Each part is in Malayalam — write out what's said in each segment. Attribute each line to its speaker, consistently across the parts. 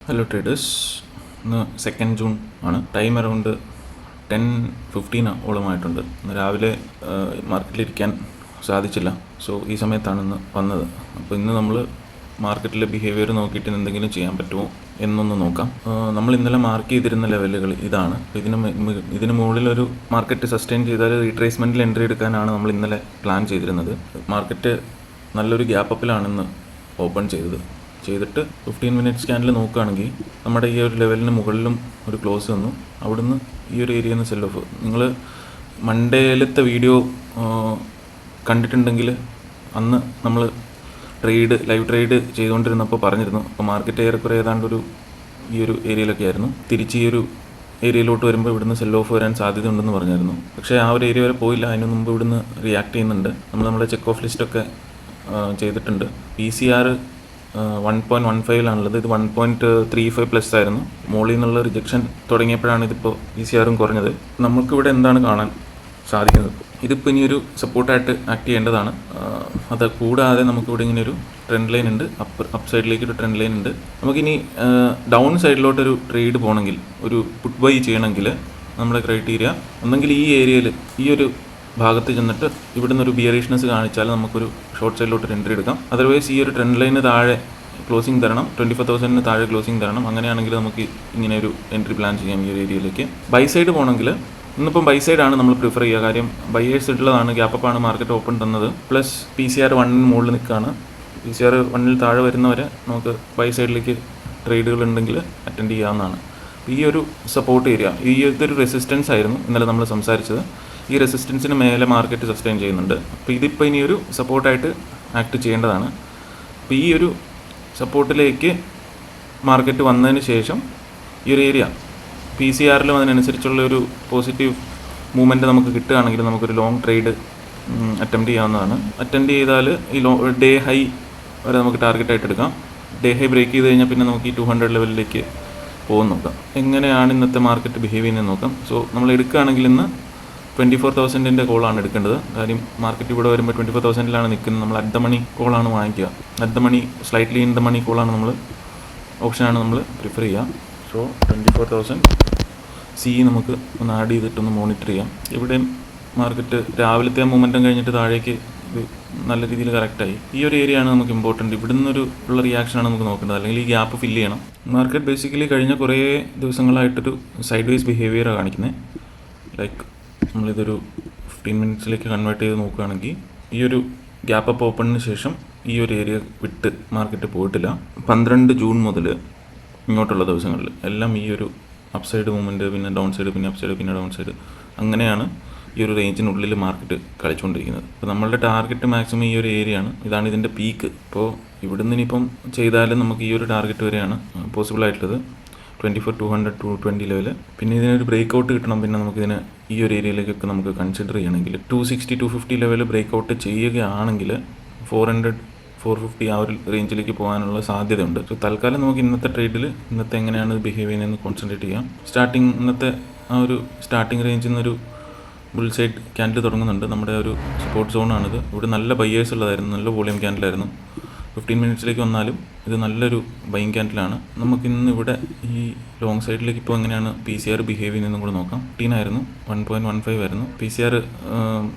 Speaker 1: ഹലോ ട്രേഡേഴ്സ്, ഇന്ന് 2 ജൂൺ ആണ്. Time around 10:15 ഓളമായിട്ടുണ്ട്. ഇന്ന് രാവിലെ മാർക്കറ്റിലിരിക്കാൻ സാധിച്ചില്ല. സോ ഈ സമയത്താണ് ഇന്ന് വന്നത്. അപ്പോൾ ഇന്ന് നമ്മൾ മാർക്കറ്റിലെ ബിഹേവിയർ നോക്കിയിട്ട് എന്തെങ്കിലും ചെയ്യാൻ പറ്റുമോ എന്നൊന്ന് നോക്കാം. നമ്മൾ ഇന്നലെ മാർക്ക് ചെയ്തിരുന്ന ലെവലുകൾ ഇതാണ്. ഇതിന് മുകളിലൊരു മാർക്കറ്റ് സസ്റ്റെയിൻ ചെയ്താൽ റീട്രേസ്മെൻറ്റിൽ എൻട്രി എടുക്കാനാണ് നമ്മൾ ഇന്നലെ പ്ലാൻ ചെയ്തിരുന്നത്. മാർക്കറ്റ് നല്ലൊരു ഗ്യാപ്പ് അപ്പിലാണിന്ന് ഓപ്പൺ ചെയ്തിട്ട് 15 മിനിറ്റ്സ് സ്കാനിൽ നോക്കുകയാണെങ്കിൽ നമ്മുടെ ഈ ഒരു ലെവലിന് മുകളിലും ഒരു ക്ലോസ് വന്നു. അവിടുന്ന് ഈ ഒരു ഏരിയയിൽ നിന്ന് സെൽ ഓഫ്. നിങ്ങൾ മൺഡേയിലത്തെ വീഡിയോ കണ്ടിട്ടുണ്ടെങ്കിൽ അന്ന് നമ്മൾ ലൈവ് ട്രേഡ് ചെയ്തുകൊണ്ടിരുന്നപ്പോൾ പറഞ്ഞിരുന്നു. അപ്പോൾ മാർക്കറ്റ് ഏറെക്കുറെ ഏതാണ്ടൊരു ഈ ഒരു ഏരിയയിലൊക്കെ ആയിരുന്നു. തിരിച്ച് ഈ ഒരു ഏരിയയിലോട്ട് വരുമ്പോൾ ഇവിടുന്ന് സെൽ ഓഫ് വരാൻ സാധ്യത ഉണ്ടെന്ന് പറഞ്ഞിരുന്നു. പക്ഷേ ആ ഒരു ഏരിയ വരെ പോയില്ല. അതിന് മുമ്പ് ഇവിടുന്ന് റിയാക്ട് ചെയ്യുന്നുണ്ട്. നമ്മുടെ ചെക്ക് ഓഫ് ലിസ്റ്റൊക്കെ ചെയ്തിട്ടുണ്ട്. PCR 1.15 ഇത് 1.35 പ്ലസ് ആയിരുന്നു. മോളിൽ നിന്നുള്ള റിജക്ഷൻ തുടങ്ങിയപ്പോഴാണ് ഇതിപ്പോൾ PCR കുറഞ്ഞത്. നമുക്കിവിടെ എന്താണ് കാണാൻ സാധിക്കുന്നത്? ഇതിപ്പോൾ ഇനിയൊരു സപ്പോർട്ടായിട്ട് ആക്ട് ചെയ്യേണ്ടതാണ്. അത് കൂടാതെ നമുക്കിവിടെ ഇങ്ങനെ ഒരു ട്രെൻഡ് ലൈൻ ഉണ്ട്. അപ്പ് സൈഡിലേക്ക് ഒരു ട്രെൻഡ് ലൈൻ ഉണ്ട്. നമുക്കിനി ഡൗൺ സൈഡിലോട്ടൊരു ട്രേഡ് പോകണമെങ്കിൽ, ഒരു പുട്ട് ബൈ ചെയ്യണമെങ്കിൽ നമ്മുടെ ക്രൈറ്റീരിയ ഒന്നെങ്കിൽ ഈ ഏരിയയിൽ ഈ ഒരു ഭാഗത്ത് ചെന്നിട്ട് ഇവിടുന്ന് ഒരു ബിയറിഷ്നെസ് കാണിച്ചാൽ നമുക്കൊരു ഷോർട്ട് സൈഡിലോട്ട് എൻട്രി എടുക്കാം. അതർവൈസ് ഈ ഒരു ട്രെൻഡ് ലൈന് താഴെ ക്ലോസിംഗ് തരണം, 24,000 താഴെ ക്ലോസിംഗ് തരണം. അങ്ങനെയാണെങ്കിൽ നമുക്ക് ഇങ്ങനെ ഒരു എൻട്രി പ്ലാൻ ചെയ്യാം ഈ ഒരു ഏരിയയിലേക്ക്. ബൈ സൈഡ് പോകണമെങ്കിൽ ഇന്നിപ്പം ബൈ സൈഡാണ് നമ്മൾ പ്രിഫർ ചെയ്യുക. കാര്യം ബൈയേഴ്സ് ഉള്ളതാണ്, ഗ്യാപ്പാണ് മാർക്കറ്റ് ഓപ്പൺ തന്നത്. പ്ലസ് PCR 1 മുകളിൽ നിൽക്കുകയാണ്. PCR 1 താഴെ വരുന്നവരെ നമുക്ക് ബൈ സൈഡിലേക്ക് ട്രേഡുകൾ ഉണ്ടെങ്കിൽ അറ്റൻഡ് ചെയ്യാവുന്നതാണ്. ഈ ഒരു സപ്പോർട്ട് ഏരിയ, ഇതൊരു റെസിസ്റ്റൻസ് ആയിരുന്നു ഇന്നലെ നമ്മൾ സംസാരിച്ചത്. ഈ റെസിസ്റ്റൻസിന് മേലെ മാർക്കറ്റ് സസ്റ്റെയിൻ ചെയ്യുന്നുണ്ട്. അപ്പോൾ ഇതിപ്പോൾ ഇനിയൊരു സപ്പോർട്ടായിട്ട് ആക്ട് ചെയ്യേണ്ടതാണ്. അപ്പോൾ ഈ ഒരു സപ്പോർട്ടിലേക്ക് മാർക്കറ്റ് വന്നതിന് ശേഷം ഈ ഒരു ഏരിയ PCR അതിനനുസരിച്ചുള്ള ഒരു പോസിറ്റീവ് മൂവ്മെൻറ്റ് നമുക്ക് കിട്ടുകയാണെങ്കിൽ നമുക്കൊരു ലോങ് ട്രേഡ് അറ്റംപ്റ്റ് ചെയ്യാവുന്നതാണ്. അറ്റൻഡ് ചെയ്താൽ ഈ ഡേ ഹൈ വരെ നമുക്ക് ടാർഗറ്റായിട്ട് എടുക്കാം. ഡേ ഹൈ ബ്രേക്ക് ചെയ്ത് കഴിഞ്ഞാൽ പിന്നെ നമുക്ക് ഈ 200 ലെവലിലേക്ക് പോകും. നോക്കാം എങ്ങനെയാണ് ഇന്നത്തെ മാർക്കറ്റ് ബിഹേവ് ചെയ്യുന്നത് നോക്കാം. സോ നമ്മൾ എടുക്കുകയാണെങ്കിൽ ഇന്ന് 24,000 കോളാണ് എടുക്കേണ്ടത്. കാര്യം മാർക്കറ്റ് ഇവിടെ വരുമ്പോൾ 24,000 നിൽക്കുന്നത്. നമ്മൾ അറ്റ് ദ മണി കോളാണ് വാങ്ങിക്കുക. At the money, slightly in the money കോളാണ് ഓപ്ഷനാണ് നമ്മൾ പ്രിഫർ ചെയ്യുക. സോ 24,000 നമുക്ക് ഒന്ന് ആഡ് ചെയ്തിട്ടൊന്ന് മോണിറ്റർ ചെയ്യാം. ഇവിടെയും മാർക്കറ്റ് രാവിലത്തെ മൂവ്മെൻറ്റം കഴിഞ്ഞിട്ട് താഴേക്ക് ഇത് നല്ല രീതിയിൽ കറക്റ്റായി. ഈ ഒരു ഏരിയയാണ് നമുക്ക് ഇമ്പോർട്ടൻറ്റ്. ഇവിടെ നിന്നൊരു റിയാക്ഷനാണ് നമുക്ക് നോക്കേണ്ടത്, അല്ലെങ്കിൽ ഈ ഗ്യാപ്പ് ഫില്ല് ചെയ്യണം. മാർക്കറ്റ് ബേസിക്കലി കഴിഞ്ഞ കുറേ ദിവസങ്ങളായിട്ടൊരു സൈഡ് വേസ് ബിഹേവിയറാണ് കാണിക്കുന്നത്. ലൈക്ക് നമ്മളിതൊരു 15 മിനിറ്റ്സിലേക്ക് കൺവേർട്ട് ചെയ്ത് നോക്കുകയാണെങ്കിൽ ഈ ഒരു ഗ്യാപ്പ് അപ്പ് ഓപ്പണിന് ശേഷം ഈ ഒരു ഏരിയ വിട്ട് മാർക്കറ്റ് പോയിട്ടില്ല. 12 ജൂൺ മുതൽ ഇങ്ങോട്ടുള്ള ദിവസങ്ങളിൽ എല്ലാം ഈ ഒരു അപ്പ് സൈഡ് മൂവ്മെൻറ്റ്, പിന്നെ ഡൗൺ സൈഡ്, പിന്നെ അപ്പ് സൈഡ്, പിന്നെ ഡൗൺ സൈഡ്, അങ്ങനെയാണ് ഈ ഒരു റേഞ്ചിനുള്ളിൽ മാർക്കറ്റ് കളിച്ചുകൊണ്ടിരിക്കുന്നത്. അപ്പോൾ നമ്മളുടെ ടാർഗറ്റ് മാക്സിമം ഈ ഒരു ഏരിയയാണ്. ഇതാണ് ഇതിൻ്റെ പീക്ക്. അപ്പോൾ ഇവിടുന്ന് ഇനിയിപ്പം ചെയ്താലും നമുക്ക് ഈ ഒരു ടാർഗറ്റ് വരെയാണ് പോസിബിൾ ആയിട്ടുള്ളത്. 24,200 to 20 ലെവൽ. പിന്നെ ഇതിനൊരു ബ്രേക്ക് ഔട്ട് കിട്ടണം. പിന്നെ നമുക്കിതിന് ഈ ഒരു ഏരിയയിലേക്കൊക്കെ നമുക്ക് കൺസിഡർ ചെയ്യണമെങ്കിൽ 260, 250 ലെവൽ ബ്രേക്ക് ഔട്ട് ചെയ്യുകയാണെങ്കിൽ 400, 450 ആ ഒരു റേഞ്ചിലേക്ക് പോകാനുള്ള സാധ്യതയുണ്ട്. സോ തൽക്കാലം നമുക്ക് ഇന്നത്തെ ട്രേഡിൽ ഇന്നത്തെ എങ്ങനെയാണ് ബിഹേവ് ചെയ്യുന്നതെന്ന് കോൺസെൻട്രേറ്റ് ചെയ്യാം. ഇന്നത്തെ ആ ഒരു സ്റ്റാർട്ടിംഗ് റേഞ്ചിൽ നിന്നൊരു ബുൾ സൈഡ് ക്യാൻഡിൽ തുടങ്ങുന്നുണ്ട്. നമ്മുടെ ഒരു സപ്പോർട്ട് സോണാണിത്. ഇവിടെ നല്ല ബയ്യേഴ്സ് ഉള്ളതായിരുന്നു, നല്ല വോളിയം ക്യാൻഡിലായിരുന്നു. 15 മിനിറ്റ്സിലേക്ക് വന്നാലും ഇത് നല്ലൊരു ബൈങ് ക്യാൻഡിലാണ്. നമുക്കിന്ന് ഇവിടെ ഈ ലോങ് സൈഡിലേക്ക് ഇപ്പോൾ എങ്ങനെയാണ് PCR ബിഹേവ് ചെയ്യുന്നതെന്നും കൂടെ നോക്കാം. 15 ആയിരുന്നു, 1.15 ആയിരുന്നു. PCR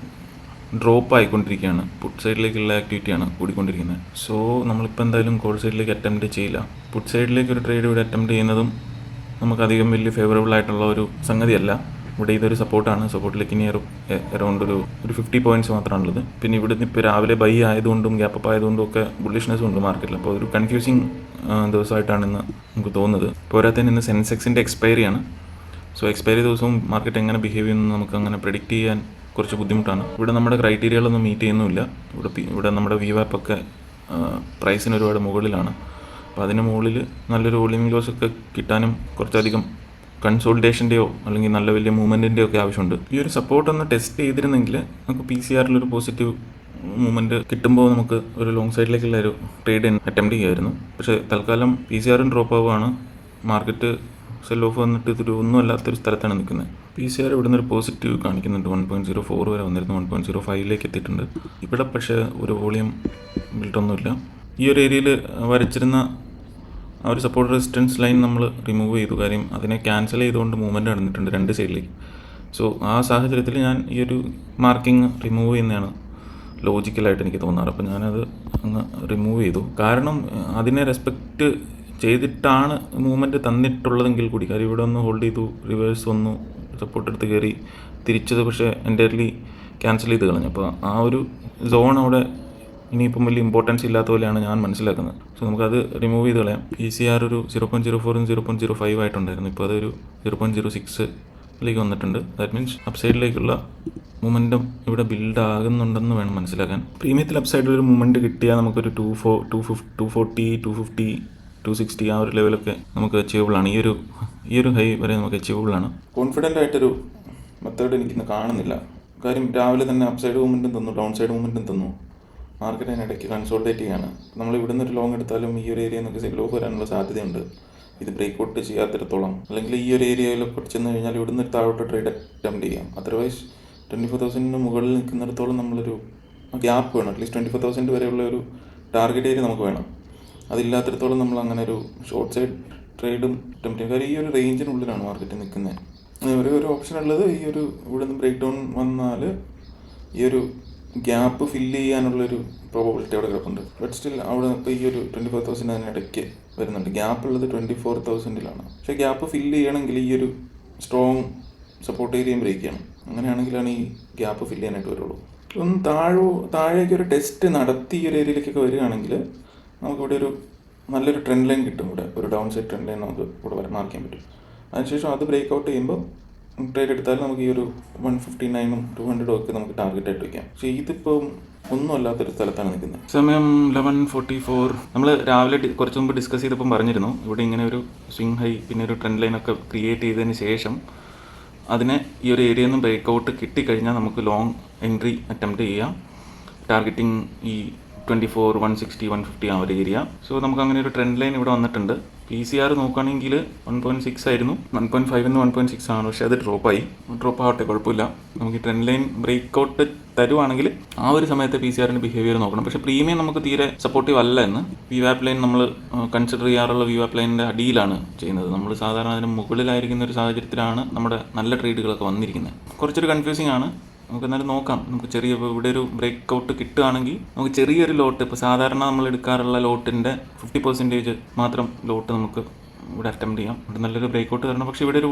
Speaker 1: ഡ്രോപ്പ് ആയിക്കൊണ്ടിരിക്കുകയാണ്. പുട്ട് സൈഡിലേക്കുള്ള ആക്ടിവിറ്റിയാണ് കൂടിക്കൊണ്ടിരിക്കുന്നത്. സോ നമ്മളിപ്പോൾ എന്തായാലും കോൾ സൈഡിലേക്ക് അറ്റംപ്റ്റ് ചെയ്യില്ല. പുട്ട് സൈഡിലേക്ക് ഒരു ട്രേഡ് ഇവിടെ അറ്റംപ്റ്റ് ചെയ്യുന്നതും നമുക്കധികം വലിയ ഫേവറബിൾ ആയിട്ടുള്ള ഒരു സംഗതിയല്ല. ഇവിടെ ഇതൊരു സപ്പോർട്ടാണ്. സപ്പോർട്ടിലേക്ക് ഇനി അറൗണ്ട് ഒരു 50 പോയിൻറ്റ്സ് മാത്രമാണുള്ളത്. പിന്നെ ഇവിടുന്ന് ഇപ്പോൾ രാവിലെ ബൈ ആയതുകൊണ്ടും ഗ്യാപ്പ് അപ്പ് ആയതുകൊണ്ടും ഒക്കെ ബുള്ളിഷ്നെസ്സും ഉണ്ട് മാർക്കറ്റിൽ. അപ്പോൾ ഒരു കൺഫ്യൂസിങ് ദിവസമായിട്ടാണ് ഇന്ന് നമുക്ക് തോന്നുന്നത്. പോരാത്തതിന് ഇന്ന് സെൻസെക്സിൻ്റെ എക്സ്പയറിയാണ്. സോ എക്സ്പയറി ദിവസവും മാർക്കറ്റ് എങ്ങനെ ബിഹേവ് ചെയ്യുന്നു നമുക്ക് അങ്ങനെ പ്രെഡിക്റ്റ് ചെയ്യാൻ കുറച്ച് ബുദ്ധിമുട്ടാണ്. ഇവിടെ നമ്മുടെ ക്രൈറ്റീരിയകളൊന്നും മീറ്റ് ചെയ്യുന്നുമില്ല. ഇവിടെ നമ്മുടെ VWAP ഒക്കെ പ്രൈസിന് ഒരുപാട് മുകളിലാണ്. അപ്പോൾ അതിന് മുകളിൽ നല്ലൊരു വോളിയം ലോസ് ഒക്കെ കിട്ടാനും കുറച്ചധികം കൺസോൾട്ടേഷൻ്റെയോ അല്ലെങ്കിൽ നല്ല വലിയ മൂവ്മെൻറ്റിൻ്റെയോ ഒക്കെ ആവശ്യമുണ്ട്. ഈ ഒരു സപ്പോർട്ട് ഒന്ന് ടെസ്റ്റ് ചെയ്തിരുന്നെങ്കിൽ നമുക്ക് PCR പോസിറ്റീവ് മൂവ്മെൻറ്റ് കിട്ടുമ്പോൾ നമുക്ക് ഒരു ലോങ് സൈഡിലേക്കുള്ള ഒരു ട്രേഡ് അറ്റംപ്റ്റ് ചെയ്യുമായിരുന്നു. പക്ഷേ തൽക്കാലം PCR ഡ്രോപ്പ് ആവുകയാണ്. മാർക്കറ്റ് സെൽ ഓഫ് വന്നിട്ട് ഇതൊരു ഒന്നും അല്ലാത്തൊരു സ്ഥലത്താണ് നിൽക്കുന്നത്. PCR ഇവിടെ നിന്നൊരു പോസിറ്റീവ് കാണിക്കുന്നുണ്ട്. 1.04 വരെ വന്നിരുന്നു, 1.05 എത്തിയിട്ടുണ്ട്. ഇവിടെ പക്ഷേ ഒരു വോളിയം ബിൽഡൊന്നുമില്ല. ഈ ഒരു ഏരിയയിൽ വരച്ചിരുന്ന ആ ഒരു സപ്പോർട്ട് റെസിസ്റ്റൻസ് ലൈൻ നമ്മൾ റിമൂവ് ചെയ്തു. കാര്യം അതിനെ ക്യാൻസൽ ചെയ്തുകൊണ്ട് മൂവ്മെൻറ്റ് നടന്നിട്ടുണ്ട് 2 സൈഡിലേക്ക്. സോ ആ സാഹചര്യത്തിൽ ഞാൻ ഈ ഒരു മാർക്കിങ് റിമൂവ് ചെയ്യുന്നതാണ് ലോജിക്കലായിട്ട് എനിക്ക് തോന്നാറ്. അപ്പോൾ ഞാനത് അങ്ങ് റിമൂവ് ചെയ്തു. കാരണം അതിനെ റെസ്പെക്റ്റ് ചെയ്തിട്ടാണ് മൂവ്മെൻറ്റ് തന്നിട്ടുള്ളതെങ്കിൽ കൂടി, കാര്യം ഇവിടെ ഒന്ന് ഹോൾഡ് ചെയ്തു, റിവേഴ്സ് വന്നു, സപ്പോർട്ട് എടുത്ത് കയറി തിരിച്ചത് പക്ഷേ എൻ്റയർലി ക്യാൻസൽ ചെയ്ത് കളഞ്ഞു. അപ്പോൾ ആ ഒരു സോൺ അവിടെ ഇനിയിപ്പം വലിയ ഇമ്പോർട്ടൻസ് ഇല്ലാത്ത പോലെയാണ് ഞാൻ മനസ്സിലാക്കുന്നത്. സോ നമുക്കത് റിമൂവ് ചെയ്ത് കളയാം. PCR ഒരു 0.04 0.05 ആയിട്ടുണ്ടായിരുന്നു. ഇപ്പോൾ അതൊരു 0.06 വന്നിട്ടുണ്ട്. ദാറ്റ് മീൻസ് അപ്സൈഡിലേക്കുള്ള മൊമെൻറ്റം ഇവിടെ ബിൽഡ് ആകുന്നുണ്ടെന്ന് വേണം മനസ്സിലാക്കാൻ. പ്രീമിയത്തിൽ അപ്സൈഡിൽ ഒരു മൊമെൻറ്റ് കിട്ടിയാൽ നമുക്കൊരു 240 250 260 ആ ഒരു ലെവലൊക്കെ നമുക്ക് അച്ചീവബിളാണ്. ഈ ഒരു ഹൈ വരെ നമുക്ക് അച്ചീവബിളാണ്. കോൺഫിഡൻ്റ് ആയിട്ടൊരു മെത്തേഡ് എനിക്കിന്ന് കാണുന്നില്ല. കാര്യം രാവിലെ തന്നെ അപ്സൈഡ് മൂവ്മെൻറ്റും തന്നു, ഡൗൺ സൈഡ് മൂവ്മെൻറ്റും തന്നു. മാർക്കറ്റ് അതിനിടയ്ക്ക് കൺസോൾട്ടേറ്റ് ചെയ്യാണ്. നമ്മൾ ഇവിടുന്ന് ഒരു ലോങ് എടുത്താലും ഈ ഒരു ഏരിയ നമുക്ക് സെൽ ഓഫ് വരാനുള്ള സാധ്യതയുണ്ട്. ഇത് ബ്രേക്ക് ഔട്ട് ചെയ്യാത്തിടത്തോളം, അല്ലെങ്കിൽ ഈ ഒരു ഏരിയയിലൊക്കെ ചെന്ന് കഴിഞ്ഞാൽ ഇവിടുന്ന് ഒരു താഴോട്ട് ട്രേഡ് അറ്റംപ്റ്റ് ചെയ്യാം. അതർവൈസ് 24,000 മുകളിൽ നിൽക്കുന്നിടത്തോളം നമ്മളൊരു ഗ്യാപ്പ് വേണം. അറ്റ്ലീസ്റ്റ് 24,000 വരെയുള്ള ഒരു ടാർഗറ്റ് ഏരിയ നമുക്ക് വേണം. അതില്ലാത്തിടത്തോളം നമ്മൾ അങ്ങനെ ഒരു ഷോർട്ട് സൈഡ് ട്രേഡും അറ്റംപ്റ്റ് ചെയ്യും. കാര്യം ഈ ഒരു റേഞ്ചിനുള്ളിലാണ് മാർക്കറ്റ് നിൽക്കുന്നത്. ഒരു ഓപ്ഷൻ ഉള്ളത് ഈ ഒരു ഇവിടുന്ന് ബ്രേക്ക് ഡൗൺ വന്നാൽ ഈ ഒരു ഗ്യാപ്പ് ഫില്ല് ചെയ്യാനുള്ളൊരു പ്രോബബിലിറ്റി അവിടെ കിടപ്പുണ്ട്. ബട്ട് സ്റ്റിൽ അവിടെ ഇപ്പോൾ ഈ ഒരു 24,000 അതിനിടയ്ക്ക് വരുന്നുണ്ട്. ഗ്യാപ്പ് ഉള്ളത് 24,000-ലാണ്. പക്ഷേ ഗ്യാപ്പ് ഫില്ല് ചെയ്യണമെങ്കിൽ ഈ ഒരു സ്ട്രോങ് സപ്പോർട്ട് ഏരിയയും ബ്രേക്ക് ചെയ്യണം. അങ്ങനെയാണെങ്കിലാണ് ഈ ഗ്യാപ്പ് ഫില്ല് ചെയ്യാനായിട്ട് വരുള്ളൂ. ഒന്ന് താഴേക്ക് ഒരു ടെസ്റ്റ് നടത്തി ഈ ഒരു ഏരിയയിലേക്കൊക്കെ വരികയാണെങ്കിൽ നമുക്കിവിടെ ഒരു നല്ലൊരു ട്രെൻഡ് ലൈൻ കിട്ടും. ഇവിടെ ഒരു ഡൗൺ സൈഡ് ട്രെൻഡ് ലൈൻ നമുക്ക് ഇവിടെ മാർക്ക് ചെയ്യാൻ പറ്റും. അതിനുശേഷം അത് ബ്രേക്ക് ഔട്ട് ചെയ്യുമ്പോൾ ട്രേഡ് എടുത്താൽ നമുക്ക് ഈ ഒരു 159 200 ഒക്കെ നമുക്ക് ടാർഗറ്റ് ആയിട്ട് വയ്ക്കാം. പക്ഷേ ഇതിപ്പോൾ ഒന്നും അല്ലാത്തൊരു സ്ഥലത്താണ് നിൽക്കുന്നത്. സമയം 11:44. നമ്മൾ രാവിലെ കുറച്ച് മുമ്പ് ഡിസ്കസ് ചെയ്തപ്പം പറഞ്ഞിരുന്നു ഇവിടെ ഇങ്ങനെ ഒരു സ്വിംഗ് ഹൈ പിന്നെ ഒരു ട്രെൻഡ് ലൈനൊക്കെ ക്രിയേറ്റ് ചെയ്തതിന് ശേഷം അതിനെ ഈ ഒരു ഏരിയയിൽ നിന്ന് ബ്രേക്ക് ഔട്ട് കിട്ടിക്കഴിഞ്ഞാൽ നമുക്ക് ലോങ് എൻട്രി അറ്റംപ്റ്റ് ചെയ്യാം. ടാർഗറ്റിംഗ് ഈ 24 160 150 ആ ഒരു ഏരിയ. സോ നമുക്ക് അങ്ങനെ ഒരു ട്രെൻഡ് ലൈൻ ഇവിടെ വന്നിട്ടുണ്ട്. PCR നോക്കുകയാണെങ്കിൽ 1.6 ആയിരുന്നു, 1.5 1.6 ആണ്. പക്ഷേ അത് ഡ്രോപ്പ് ആവട്ടെ, കുഴപ്പമില്ല. നമുക്ക് ഈ ട്രെൻഡ് ലൈൻ ബ്രേക്ക് ഔട്ട് തരുവാണെങ്കിൽ ആ ഒരു സമയത്ത് PCR-ൻ്റെ ബിഹേവിയർ നോക്കണം. പക്ഷേ പ്രീമിയം നമുക്ക് തീരെ സപ്പോർട്ടീവ് അല്ല എന്ന്. VWAP ലൈൻ നമ്മൾ കൺസിഡർ ചെയ്യാറുള്ള VWAP ലൈനിൻ്റെ അടിയിലാണ് ചെയ്യുന്നത്. നമ്മൾ സാധാരണ അതിന് മുകളിലായിരിക്കുന്ന ഒരു സാഹചര്യത്തിലാണ് നമ്മുടെ നല്ല ട്രേഡുകളൊക്കെ വന്നിരിക്കുന്നത്. കുറച്ചൊരു കൺഫ്യൂസിങ് ആണ്. നമുക്ക് എന്നാലും നോക്കാം. നമുക്ക് ഇവിടെ ഒരു ബ്രേക്ക് ഔട്ട് കിട്ടുകയാണെങ്കിൽ നമുക്ക് ചെറിയൊരു ലോട്ട്, ഇപ്പോൾ സാധാരണ നമ്മൾ എടുക്കാറുള്ള ലോട്ടിൻ്റെ 50% മാത്രം ലോട്ട് നമുക്ക് ഇവിടെ അറ്റംപ്റ്റ് ചെയ്യാം. ഇവിടെ നല്ലൊരു ബ്രേക്ക് ഔട്ട് തരണം. പക്ഷേ ഇവിടെ ഒരു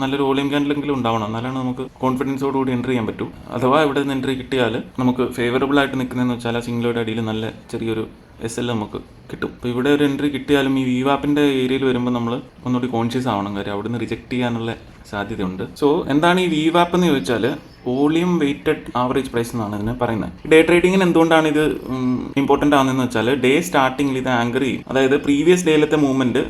Speaker 1: നല്ലൊരു വോളിയം ക്യാൻഡിലെങ്കിലും ഉണ്ടാവണം. എന്നാലാണ് നമുക്ക് കോൺഫിഡൻസോടുകൂടി എൻട്രി ചെയ്യാൻ പറ്റും. അഥവാ ഇവിടെ നിന്ന് എൻട്രി കിട്ടിയാൽ നമുക്ക് ഫേവറബിൾ ആയിട്ട് നിൽക്കുന്നതെന്ന് വെച്ചാൽ ആ സിംഗിളോയുടെ അടിയിൽ നല്ല ചെറിയൊരു SL നമുക്ക് കിട്ടും. അപ്പോൾ ഇവിടെ ഒരു എൻട്രി കിട്ടിയാലും ഈ VWAP-ൻ്റെ ഏരിയയിൽ വരുമ്പോൾ നമ്മൾ ഒന്നുകൂടി കോൺഷ്യസ് ആവണം. കാര്യം അവിടെ നിന്ന് റിജക്റ്റ് ചെയ്യാനുള്ള സാധ്യതയുണ്ട്. സോ എന്താണ് ഈ VWAP എന്ന് ചോദിച്ചാൽ വോളിയം വെയ്റ്റഡ് ആവറേജ് പ്രൈസ് എന്നാണ് ഇതിനെ പറയുന്നത്. ഡേ ട്രേഡിങ്ങിന് എന്തുകൊണ്ടാണ് ഇത് ഇമ്പോർട്ടൻ്റ് ആവുന്നതെന്ന് വെച്ചാൽ ഡേ സ്റ്റാർട്ടിങ്ങിൽ ഇത് ആങ്കർ ചെയ്യും. അതായത് പ്രീവിയസ് ഡേയിലത്തെ മൂവ്മെൻറ്റ്,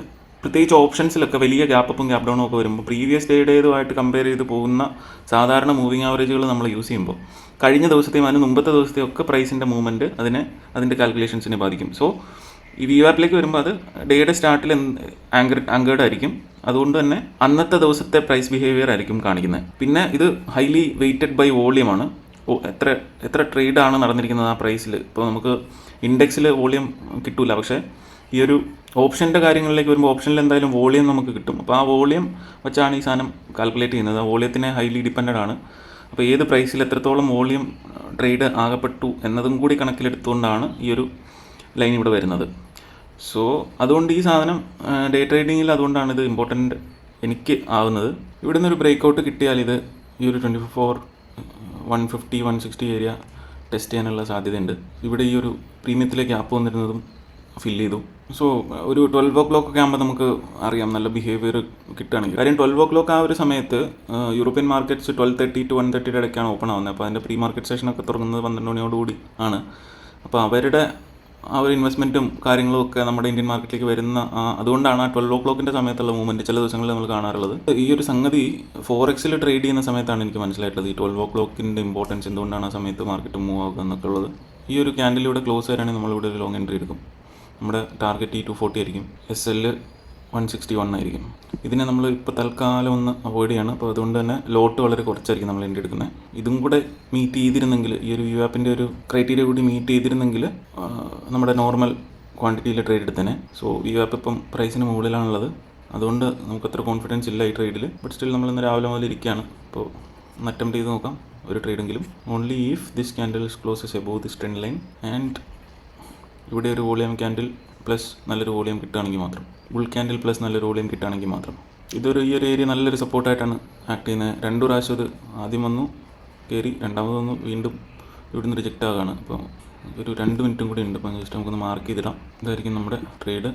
Speaker 1: പ്രത്യേകിച്ച് ഓപ്ഷൻസിലൊക്കെ വലിയ ഗ്യാപ്പും ഗ്യാപ്പ് ഡൗണും ഒക്കെ വരുമ്പോൾ പ്രീവിയസ് ഡേയുടേതുമായിട്ട് കമ്പയർ ചെയ്ത് പോകുന്ന സാധാരണ മൂവിങ് ആവറേജുകൾ നമ്മൾ യൂസ് ചെയ്യുമ്പോൾ കഴിഞ്ഞ ദിവസത്തെയും അതിന് മുമ്പത്തെ ദിവസത്തെയും ഒക്കെ പ്രൈസിൻ്റെ മൂവ്മെൻറ്റ് അതിൻ്റെ കാൽക്കുലേഷൻസിനെ ബാധിക്കും. സോ ഈ VWAP-ലേക്ക് വരുമ്പോൾ അത് ഡേയുടെ സ്റ്റാർട്ടിൽ ആങ്കേർഡ് ആയിരിക്കും. അതുകൊണ്ട് തന്നെ അന്നത്തെ ദിവസത്തെ പ്രൈസ് ബിഹേവിയർ ആയിരിക്കും കാണിക്കുന്നത്. പിന്നെ ഇത് ഹൈലി വെയ്റ്റഡ് ബൈ വോളിയമാണ്. എത്ര ട്രേഡാണ് നടന്നിരിക്കുന്നത് ആ പ്രൈസിൽ. ഇപ്പോൾ നമുക്ക് ഇൻഡെക്സിൽ വോളിയം കിട്ടില്ല. പക്ഷേ ഈ ഒരു ഓപ്ഷൻ്റെ കാര്യങ്ങളിലേക്ക് വരുമ്പോൾ ഓപ്ഷനിൽ എന്തായാലും വോളിയം നമുക്ക് കിട്ടും. അപ്പോൾ ആ വോളിയം വെച്ചാണ് ഈ സാധനം കാൽക്കുലേറ്റ് ചെയ്യുന്നത്. ആ വോളിയത്തിനെ ഹൈലി ഡിപ്പെൻഡഡ് ആണ്. അപ്പോൾ ഏത് പ്രൈസിൽ എത്രത്തോളം വോളിയം ട്രേഡ് ആകപ്പെട്ടു എന്നതും കൂടി കണക്കിലെടുത്തുകൊണ്ടാണ് ഈ ഒരു ലൈൻ ഇവിടെ വരുന്നത്. സോ അതുകൊണ്ട് ഈ സാധനം ഡേ ട്രേഡിങ്ങിൽ അതുകൊണ്ടാണ് ഇത് ഇമ്പോർട്ടൻ്റ് എനിക്ക് ആവുന്നത്. ഇവിടെ നിന്നൊരു ബ്രേക്ക് ഔട്ട് കിട്ടിയാൽ ഇത് ഈ ഒരു 24 150 160 ഏരിയ ടെസ്റ്റ് ചെയ്യാനുള്ള സാധ്യതയുണ്ട്. ഇവിടെ ഈ ഒരു പ്രീമിയത്തിലേക്ക് ഗ്യാപ്പ് വന്നിരുന്നതും ഫില്ല് ചെയ്തു. സോ ഒരു 12 o'clock ഒക്കെ ആകുമ്പോൾ നമുക്ക് അറിയാം നല്ല ബിഹേവിയർ കിട്ടുകയാണെങ്കിൽ. കാര്യം 12 o'clock ആ ഒരു സമയത്ത് യൂറോപ്യൻ മാർക്കറ്റ്സ് 12:30 to 1:30 ഇടയ്ക്കാണ് ഓപ്പൺ ആവുന്നത്. അപ്പോൾ അതിൻ്റെ പ്രീ മാർക്കറ്റ് സെഷനൊക്കെ തുടങ്ങുന്നത് 12 മണിയോടുകൂടി ആണ്. അപ്പോൾ അവരുടെ ആ ഒരു ഇൻവെസ്റ്റ്മെൻറ്റും കാര്യങ്ങളും ഒക്കെ നമ്മുടെ ഇന്ത്യൻ മാർക്കറ്റിലേക്ക് വരുന്ന അതുകൊണ്ടാണ് ആ 12 o'clock-ൻ്റെ സമയത്തുള്ള മൂവ്മെൻറ്റ് ചില ദിവസങ്ങളിൽ നമ്മൾ കാണാറുള്ളത്. ഈ ഒരു സംഗതി ഫോറക്സിൽ ട്രേഡ് ചെയ്യുന്ന സമയത്താണ് എനിക്ക് മനസ്സിലായിട്ടുള്ളത് ഈ 12 o'clock-ൻ്റെ ഇമ്പോർട്ടൻസ് എന്തുകൊണ്ടാണ് ആ സമയത്ത് മാർക്കറ്റ് മൂവ് ആകുക എന്നൊക്കെ ഉള്ളത്. ഈ ഒരു ക്യാൻഡിലൂടെ ക്ലോസ് വരാണെങ്കിൽ നമ്മളിവിടെ ഒരു ലോങ് എൻട്രി എടുക്കും. നമ്മുടെ ടാർഗറ്റ് 240 ആയിരിക്കും, SL 161 ആയിരിക്കും. ഇതിനെ നമ്മൾ ഇപ്പോൾ തൽക്കാലം ഒന്ന് അവോയ്ഡ് ചെയ്യണം. അപ്പോൾ അതുകൊണ്ട് തന്നെ ലോട്ട് വളരെ കുറച്ചായിരിക്കും നമ്മൾ എൻട്രി എടുക്കുന്നത്. ഇതും കൂടെ മീറ്റ് ചെയ്തിരുന്നെങ്കിൽ, ഈ ഒരു VWAP-ൻ്റെ ഒരു ക്രൈറ്റീരിയ കൂടി മീറ്റ് ചെയ്തിരുന്നെങ്കിൽ നമ്മുടെ നോർമൽ ക്വാണ്ടിറ്റിയിൽ ട്രേഡ് എടുത്തേനെ. സോ ഈ ആപ്പ് ഇപ്പം പ്രൈസിന് മുകളിലാണുള്ളത്, അതുകൊണ്ട് നമുക്കത്ര കോൺഫിഡൻസ് ഇല്ല ഈ ട്രേഡിൽ. ബട്ട് സ്റ്റിൽ നമ്മൾ ഇന്ന് രാവിലെ മുതൽ ഇരിക്കുകയാണ്. അപ്പോൾ ഒന്ന് അറ്റംപ്റ്റ് ചെയ്ത് നോക്കാം ഒരു ട്രേഡെങ്കിലും. Only if this candle closes above this trend line and ഇവിടെ ഒരു വോളിയം ക്യാൻഡിൽ പ്ലസ് നല്ലൊരു വോളിയം കിട്ടുകയാണെങ്കിൽ മാത്രം, ബുൾ ക്യാൻഡിൽ പ്ലസ് നല്ലൊരു വോളിയം കിട്ടുകയാണെങ്കിൽ മാത്രം. ഈ ഒരു ഏരിയ നല്ലൊരു സപ്പോർട്ടായിട്ടാണ് ആക്ട് ചെയ്യുന്നത്. 2 പ്രാവശ്യം ഇത് ആദ്യം വന്നു കയറി, രണ്ടാമത് വന്നു, വീണ്ടും ഇവിടുന്ന് റിജക്റ്റ് ആവുകയാണ്. അപ്പോൾ ഒരു 2 മിനിറ്റും കൂടി ഉണ്ട്. അപ്പോൾ ജസ്റ്റ് നമുക്കൊന്ന് മാർക്ക് ചെയ്തിടാം. ഇതായിരിക്കും നമ്മുടെ ട്രേഡ്.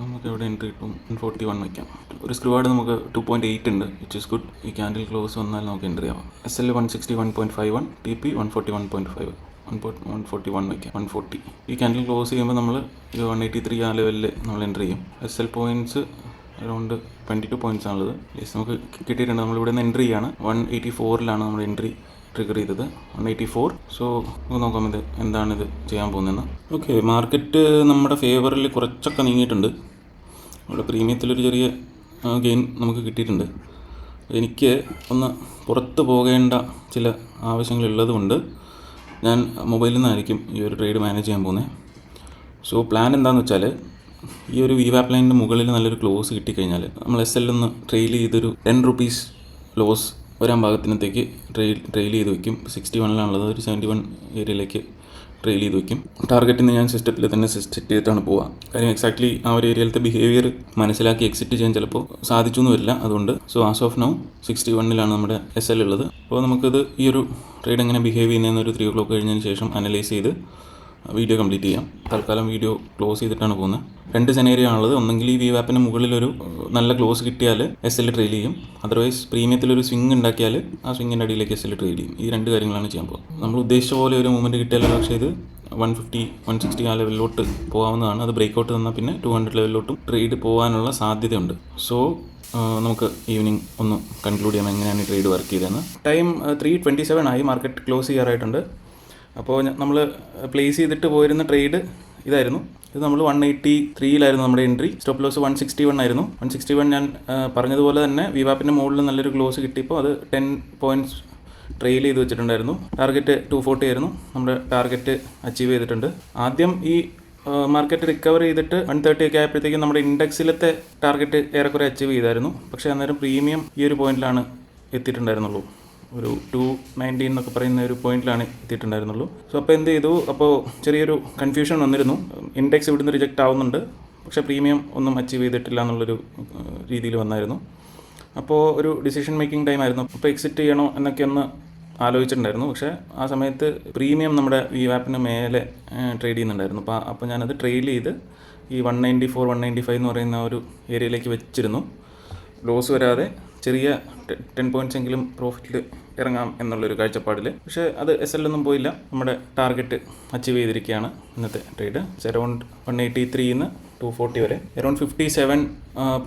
Speaker 1: നമുക്ക് എവിടെ എൻട്രി കിട്ടും? 141 വയ്ക്കാം. ഒരു സ്ക്രൂവാർഡ് നമുക്ക് 2.8 ഉണ്ട്, വിച്ച് ഇസ് ഗുഡ്. ഈ ക്യാൻഡിൽ ക്ലോസ് വന്നാൽ നമുക്ക് എൻട്രി ആവാം. SL 161.51, TP 141.5, 141 വയ്ക്കാം. 140 ഈ ക്യാൻഡിൽ ക്ലോസ് ചെയ്യുമ്പോൾ നമ്മൾ 183 ആ ലെവലിൽ നമ്മൾ എൻട്രി ചെയ്യും. SL പോയിൻറ്റ്സ് അറൗണ്ട് 22 പോയിൻറ്റ്സ് ആണുള്ളത്. യെസ്, നമുക്ക് കിട്ടിയിട്ടുണ്ട്. നമ്മളിവിടെ നിന്ന് എൻട്രി ചെയ്യാണ്. 184 നമ്മൾ എൻട്രി ട്രിഗർ ചെയ്തത്, 184. സോ നമുക്ക് നോക്കാം ഇത് എന്താണിത് ചെയ്യാൻ പോകുന്നതെന്ന്. ഓക്കെ, മാർക്കറ്റ് നമ്മുടെ ഫേവറിൽ കുറച്ചൊക്കെ നീങ്ങിയിട്ടുണ്ട്. ഇവിടെ പ്രീമിയത്തിലൊരു ചെറിയ ഗെയിൻ നമുക്ക് കിട്ടിയിട്ടുണ്ട്. എനിക്ക് ഒന്ന് പുറത്ത് പോകേണ്ട ചില ആവശ്യങ്ങളുള്ളത് കൊണ്ട് ഞാൻ മൊബൈലിൽ നിന്നായിരിക്കും ഈ ഒരു ട്രേഡ് മാനേജ് ചെയ്യാൻ പോകുന്നത്. സോ പ്ലാൻ എന്താണെന്ന് വെച്ചാൽ, ഈ ഒരു VWAP ലൈനിൻ്റെ മുകളിൽ നല്ലൊരു ക്ലോസ് കിട്ടിക്കഴിഞ്ഞാൽ നമ്മൾ SL ഒന്ന് ട്രെയിൽ ചെയ്തൊരു 10 റുപ്പീസ് ലോസ് വരാൻ ഭാഗത്തിനത്തേക്ക് ട്രെയിൽ ചെയ്ത് വയ്ക്കും. 61 ഒരു 71 ഏരിയയിലേക്ക് ട്രെയിൽ ചെയ്ത് വയ്ക്കും. ടാർഗറ്റിന് ഞാൻ സിസ്റ്റത്തിൽ തന്നെ സെറ്റ് ചെയ്തിട്ടാണ് പോവുക. കാര്യം എക്സാക്ട്ലി ആ ഒരു ഏരിയയിലത്തെ ബിഹേവിയർ മനസ്സിലാക്കി എക്സിറ്റ് ചെയ്യാൻ ചിലപ്പോൾ സാധിച്ചു എന്ന് വരില്ല. അതുകൊണ്ട് ആസ് ഓഫ് നൗ 61 നമ്മുടെ SL ഉള്ളത്. അപ്പോൾ നമുക്കിത് ഈ ഒരു ട്രേഡ് എങ്ങനെ ബിഹേവ് ചെയ്യുന്നതെന്നൊരു 3 o'clock കഴിഞ്ഞതിന് ശേഷം അനലൈസ് ചെയ്ത് വീഡിയോ കംപ്ലീറ്റ് ചെയ്യാം. തൽക്കാലം വീഡിയോ ക്ലോസ് ചെയ്തിട്ടാണ് പോകുന്നത്. 2 സെനേറിയോ ആണുള്ളത്. ഒന്നെങ്കിൽ ഈ VWAPന് മുകളിലൊരു നല്ല ക്ലോസ് കിട്ടിയാൽ SL ട്രെയിൽ ചെയ്യും. അതർവൈസ് പ്രീമിയത്തിലൊരു സ്വിംഗ് ഉണ്ടാക്കിയാൽ ആ സ്വിങ്ങിൻ്റെ അടിയിലേക്ക് SL ട്രെയിൽ ചെയ്യും. ഈ 2 കാര്യങ്ങളാണ് ചെയ്യാൻ പോകുന്നത്. നമ്മൾ ഉദ്ദേശിച്ച പോലെ ഒരു മൂവ്മെൻറ്റ് കിട്ടിയാൽ പക്ഷേ ഇത് 150, 160 ആ ലെവലിലോട്ട് പോകാവുന്നതാണ്. അത് ബ്രേക്ക് ഔട്ട് തന്നാൽ പിന്നെ 200 ലെവലിലോട്ടും ട്രേഡ് പോകാനുള്ള സാധ്യതയുണ്ട്. സോ നമുക്ക് ഈവനിങ് ഒന്ന് കൺക്ലൂഡ് ചെയ്യാം എങ്ങനെയാണ് ഈ ട്രേഡ് വർക്ക് ചെയ്തതെന്ന്. ടൈം 3:27 ആയി. മാർക്കറ്റ് ക്ലോസ് ചെയ്യാറായിട്ടുണ്ട്. അപ്പോൾ നമ്മൾ പ്ലേസ് ചെയ്തിട്ട് പോയിരുന്ന ട്രേഡ് ഇതായിരുന്നു. ഇത് നമ്മൾ 183 നമ്മുടെ എൻട്രി. സ്റ്റോപ്പ് ലോസ് 161 ആയിരുന്നു. 161 ഞാൻ പറഞ്ഞതുപോലെ തന്നെ VWAPൻ്റെ മുകളിൽ നല്ലൊരു ക്ലോസ് കിട്ടിയപ്പോൾ അത് 10 പോയിൻറ്റ്സ് ട്രെയിൽ ചെയ്ത് വെച്ചിട്ടുണ്ടായിരുന്നു. ടാർഗറ്റ് 240 ആയിരുന്നു. നമ്മുടെ ടാർഗറ്റ് അച്ചീവ് ചെയ്തിട്ടുണ്ട്. ആദ്യം ഈ മാർക്കറ്റ് റിക്കവർ ചെയ്തിട്ട് 130 ഒക്കെ ആയപ്പോഴത്തേക്കും നമ്മുടെ ഇൻഡെക്സിലത്തെ ടാർഗറ്റ് ഏറെക്കുറെ അച്ചീവ് ചെയ്തായിരുന്നു. പക്ഷേ അന്നേരം പ്രീമിയം ഈ ഒരു പോയിന്റിലാണ് എത്തിയിട്ടുണ്ടായിരുന്നുള്ളൂ. ഒരു 290 എന്നൊക്കെ പറയുന്ന ഒരു പോയിന്റിലാണ് എത്തിയിട്ടുണ്ടായിരുന്നുള്ളൂ. സോ അപ്പോൾ എന്ത് ചെയ്തു? അപ്പോൾ ചെറിയൊരു കൺഫ്യൂഷൻ വന്നിരുന്നു. ഇൻഡെക്സ് ഇവിടുന്ന് റിജക്റ്റ് ആവുന്നുണ്ട്, പക്ഷേ പ്രീമിയം ഒന്നും അച്ചീവ് ചെയ്തിട്ടില്ല എന്നുള്ളൊരു രീതിയിൽ വന്നായിരുന്നു. അപ്പോൾ ഒരു ഡിസിഷൻ മേക്കിംഗ് ടൈം ആയിരുന്നു. അപ്പോൾ എക്സിറ്റ് ചെയ്യണോ എന്നൊക്കെ ഒന്ന് ആലോചിച്ചിട്ടുണ്ടായിരുന്നു. പക്ഷേ ആ സമയത്ത് പ്രീമിയം നമ്മുടെ VWAPന് മേലെ ട്രേഡ് ചെയ്യുന്നുണ്ടായിരുന്നു. അപ്പോൾ ഞാനത് ട്രെയിൽ ചെയ്ത് ഈ 194, 195 എന്ന് പറയുന്ന ഒരു ഏരിയയിലേക്ക് വെച്ചിരുന്നു. ലോസ് വരാതെ ചെറിയ 10 പോയിൻറ്റ്സ് എങ്കിലും പ്രോഫിറ്റിൽ ഇറങ്ങാം എന്നുള്ളൊരു കാഴ്ചപ്പാടിൽ. പക്ഷേ അത് SL ഒന്നും പോയില്ല. നമ്മുടെ ടാർഗറ്റ് അച്ചീവ് ചെയ്തിരിക്കുകയാണ് ഇന്നത്തെ ട്രേഡ്. അറൗണ്ട് 183 240 വരെ അറൗണ്ട് 57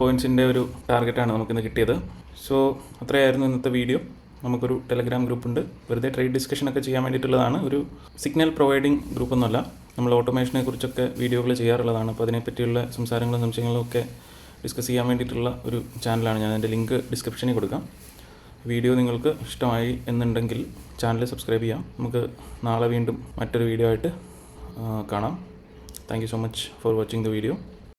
Speaker 1: പോയിൻറ്റ്സിൻ്റെ ഒരു ടാർഗറ്റാണ് നമുക്കിന്ന് കിട്ടിയത്. സോ അത്രയായിരുന്നു ഇന്നത്തെ വീഡിയോ. നമുക്കൊരു ടെലഗ്രാം ഗ്രൂപ്പുണ്ട്. വെറുതെ ട്രേഡ് ഡിസ്കഷനൊക്കെ ചെയ്യാൻ വേണ്ടിയിട്ടുള്ളതാണ്. ഒരു സിഗ്നൽ പ്രൊവൈഡിങ് ഗ്രൂപ്പൊന്നുമല്ല. നമ്മൾ ഓട്ടോമേഷനെ കുറിച്ചൊക്കെ വീഡിയോകൾ ചെയ്യാറുള്ളതാണ്. അപ്പോൾ അതിനെപ്പറ്റിയുള്ള സംസാരങ്ങളും സംശയങ്ങളും ഒക്കെ ഡിസ്കസ് ചെയ്യാൻ വേണ്ടിയിട്ടുള്ള ഒരു ചാനലാണ്. ഞാൻ അതിൻ്റെ ലിങ്ക് ഡിസ്ക്രിപ്ഷനിൽ കൊടുക്കാം. വീഡിയോ നിങ്ങൾക്ക് ഇഷ്ടമായി എന്നുണ്ടെങ്കിൽ ചാനൽ സബ്സ്ക്രൈബ് ചെയ്യാം. നമുക്ക് നാളെ വീണ്ടും മറ്റൊരു വീഡിയോ ആയിട്ട് കാണാം. Thank you so much for watching the video.